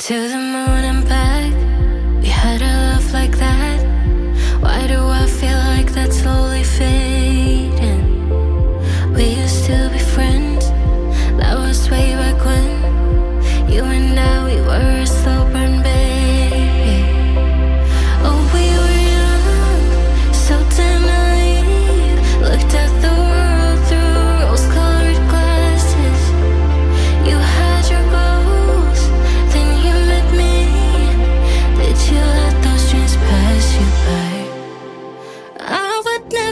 To the moon and back, we had a love like that. Why do I feel like that's slowly fading? We used to be friends, that was way back when. You and I, we were a slow burn, baby. Oh, we were young, so damn naive. Looked at the world through rose-colored glasses. You had your goals, then you met me. Did you let those dreams pass you by? I would never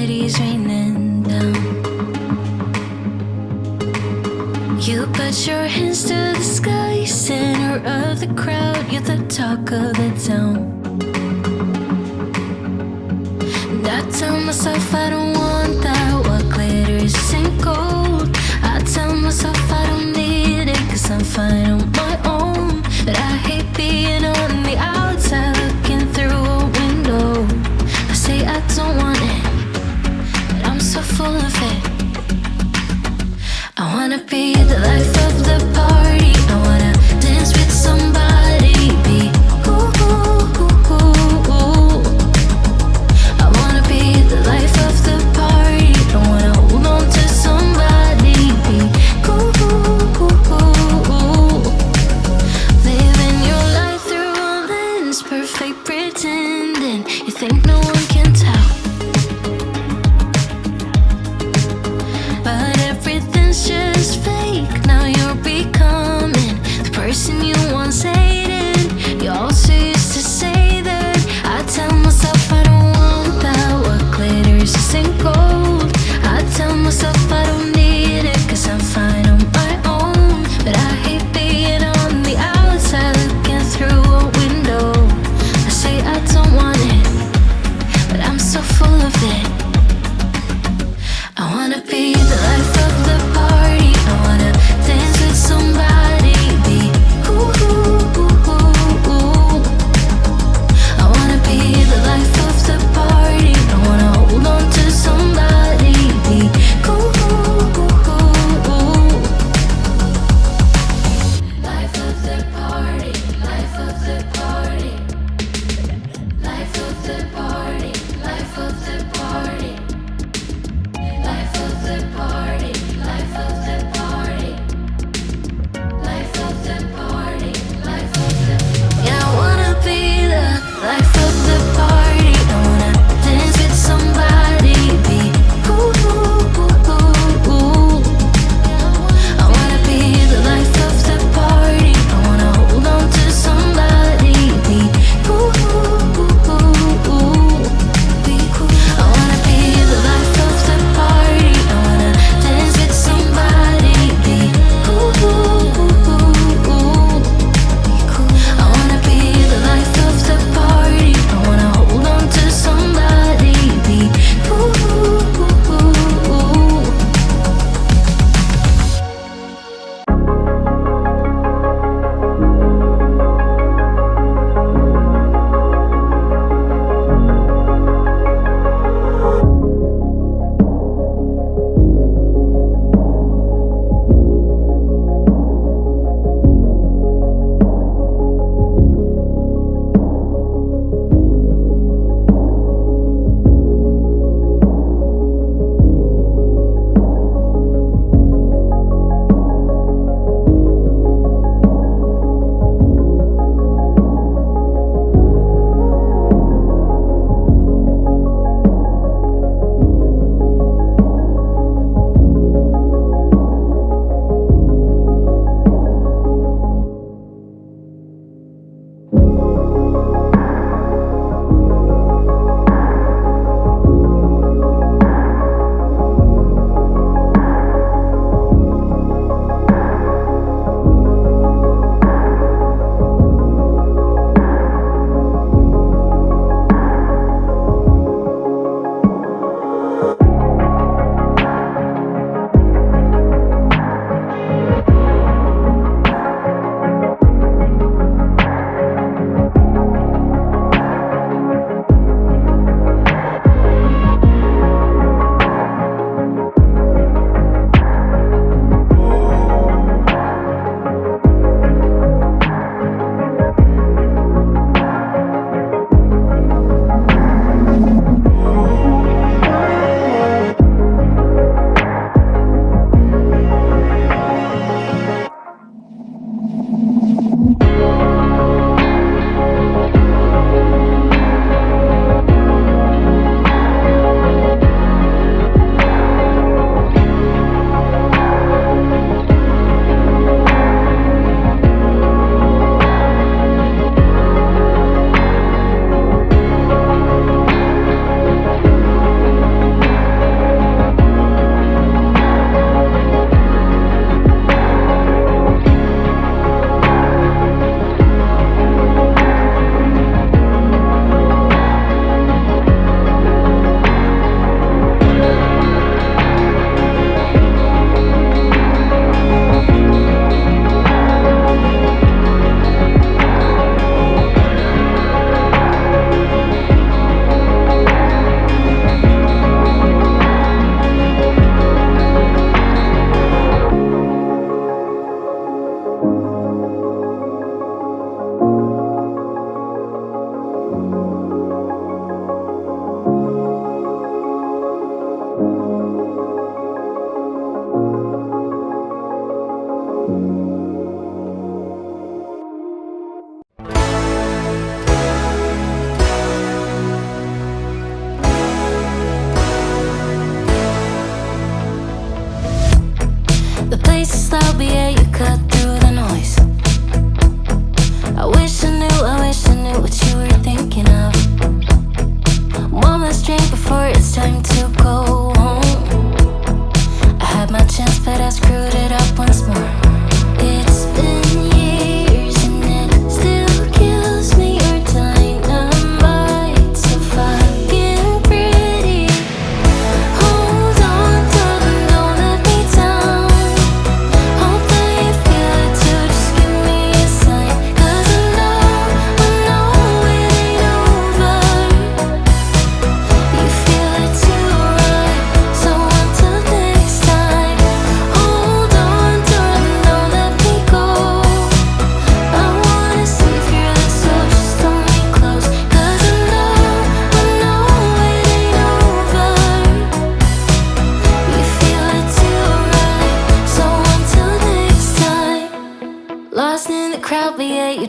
confetti's raining down. You put your hands to the sky, center of the crowd, you're the talk of the town. And I tell myself I don't want that, what glitters isn't gold. I tell myself I don't need it, cause I'm fine on my own. But I hate being on the outside, looking through a window. I say I don't want it, but I'm so full of it. I wanna be the life of the party, I wanna dance with somebody, be ooh, ooh, ooh, ooh. I wanna be the life of the party.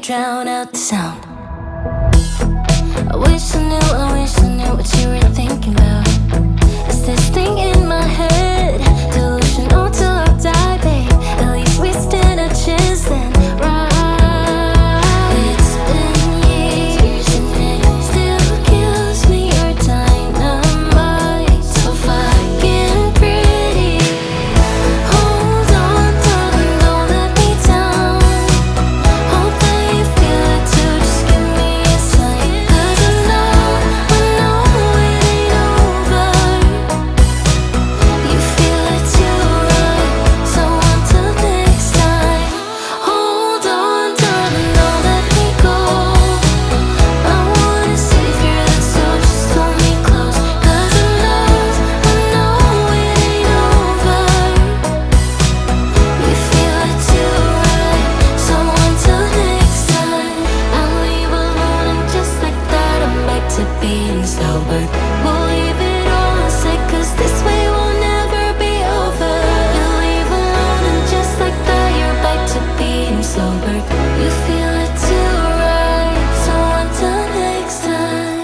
drown out the sound. I wish I knew what you were thinking about. Is this thing in my head delusional till I die, babe? At least we stand a chance then, right? It's been years and it still kills me. Your dynamite, so fucking pretty. Hold on, darling, don't let me down. Hope that you feel it too, just give me a sign. 'Cause I know it ain't over. You feel it too, right? So until next time, hold on, darling, don't let me go. I wanna save your love, so just hold me close. 'Cause I know it ain't over. You feel it too, right? So until next time, I'll leave alone and just like that I'm back to being sober. We'll leave it all unsaid, 'cause this way will never be over. You leave alone and just like that you're back to being sober. You feel it too, right? So until next time.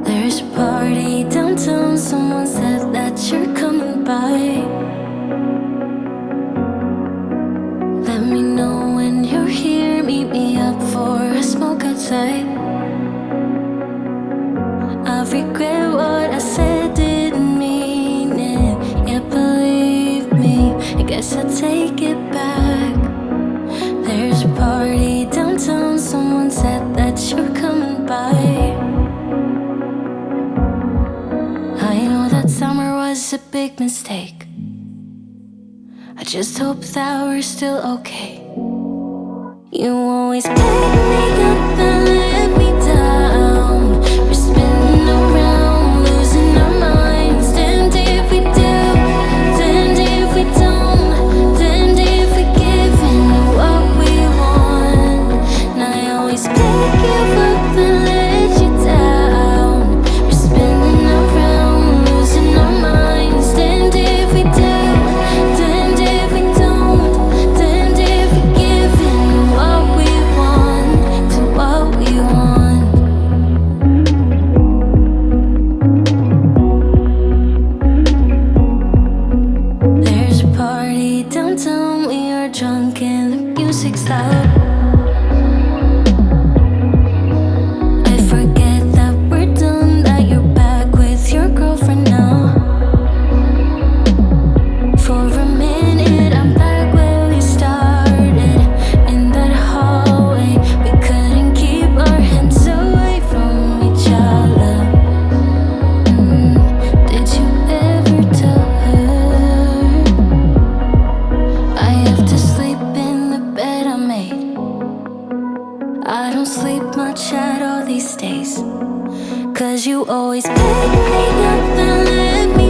There's a party downtown, someone said that you're coming by. Let me know when you're here, meet me up for a smoke outside. I regret what I said, didn't mean it. Yeah, believe me, I guess I'll take it back. There's a party downtown, someone said that you're coming by. I know that summer was a big mistake. I just hope that we're still okay. You always pick me up and let me down. We're spinning around, losing our minds. Damned if we do, damned if we don't, damned if we give in what we want. And I always pick you up and let you down. We're spinning around, losing our minds. Damned if we do, damned if we don't, damned if we give in what we want, to what we want. There's a party downtown, we are drunk and the music's loud. I forget that we're done, that you're back with your girlfriend now. For a minute, I'm back where we started, in that hallway. We couldn't keep our hands away from each other. Did you ever tell her I have to sleep in the bed I made? I don't sleep much at all these days, 'cause you always pick me up and let me